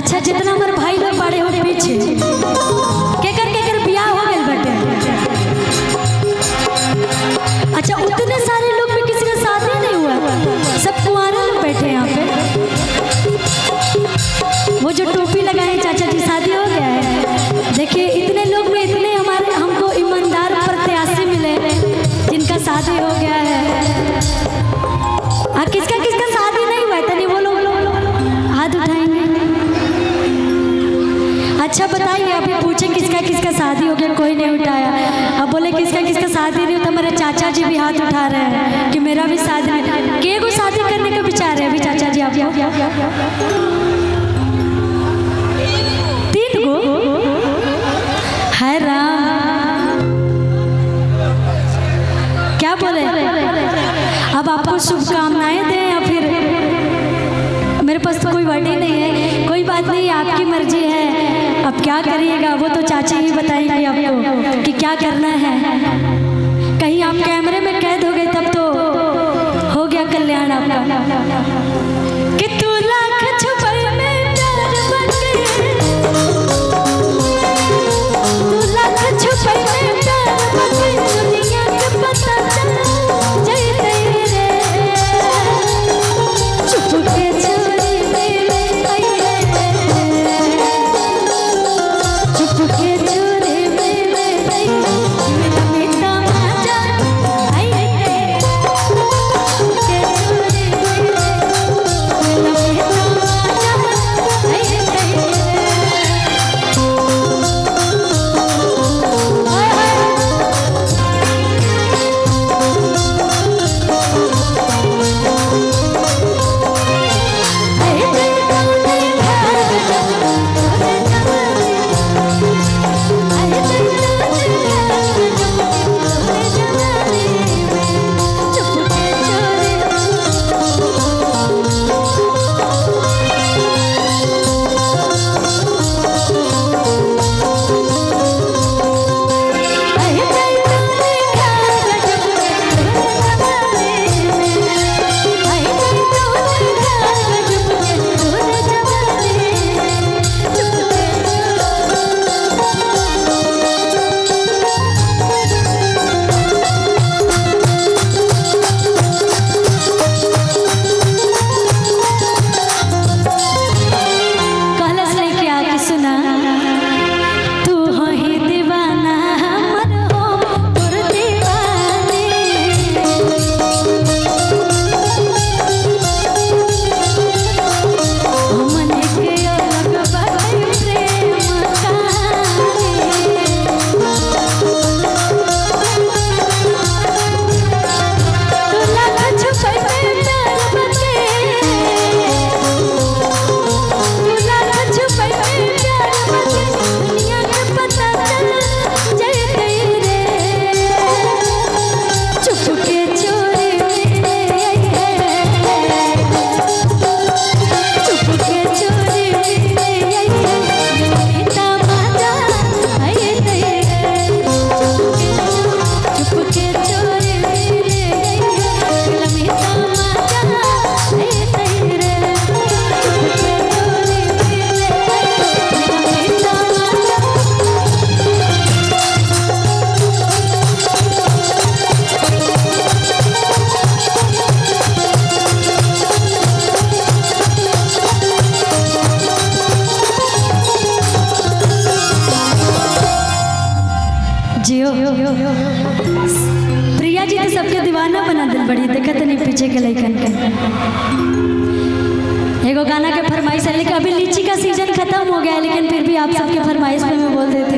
अच्छा जितना हमारे भाई लोग बड़े हो पीछे केकर बियाह हो गए बटे। अच्छा उतने सारे लोग में किसी का शादी नहीं हुआ, सब कुंवारे लोग बैठे यहाँ पे। वो जो टोपी लगाए चाचा जी शादी हो गया है। देखिए इतने लोग में इतने हमारे हमको ईमानदार प्रत्याशी मिले जिनका शादी हो गया है। किसका किसका शादी नहीं हुआ तनी वो लोग हाथ उठाएंगे। अच्छा बताइए अभी पूछे किसका किसका शादी हो गया, कोई नहीं उठाया। अब बोले किसका किसका शादी नहीं होता, मेरे चाचा जी भी हाथ उठा रहे हैं कि मेरा भी शादी नहीं। के को शादी करने का विचार है अभी चाचा जी आप? 3 गो है राम। क्या बोले अब आपको शुभकामनाएं दें या फिर मेरे पास तो कोई वर्ड ही नहीं है। कोई बात नहीं, आपकी मर्जी है, अब क्या करिएगा वो तो चाचा ही बताएंगे आपको कि क्या करना है। कहीं आप कैमरे में कैद हो गए तब तो हो गया कल्याण आपका। कि तू लाख छुपल में प्यार बन गई, तू लाख छुपल में प्यार बन गई, दुनिया के पता चल जाए तेरे। चुपके चोरी मेरे आई है, चुपके चोरी मेरे आई है, मेरा बेटा माजा आई है। चुपके चोरी मेरे, मेरा बेटा माजा आई है। जियो प्रिया जी तो सबके दीवाना बना दिल बड़ी देखत नहीं पीछे के लइकन के। एगो गाना के फरमाइश है, लेकिन अभी लीची का सीजन खत्म हो गया है, लेकिन फिर भी आप सबके फरमाइश में मैं बोल देती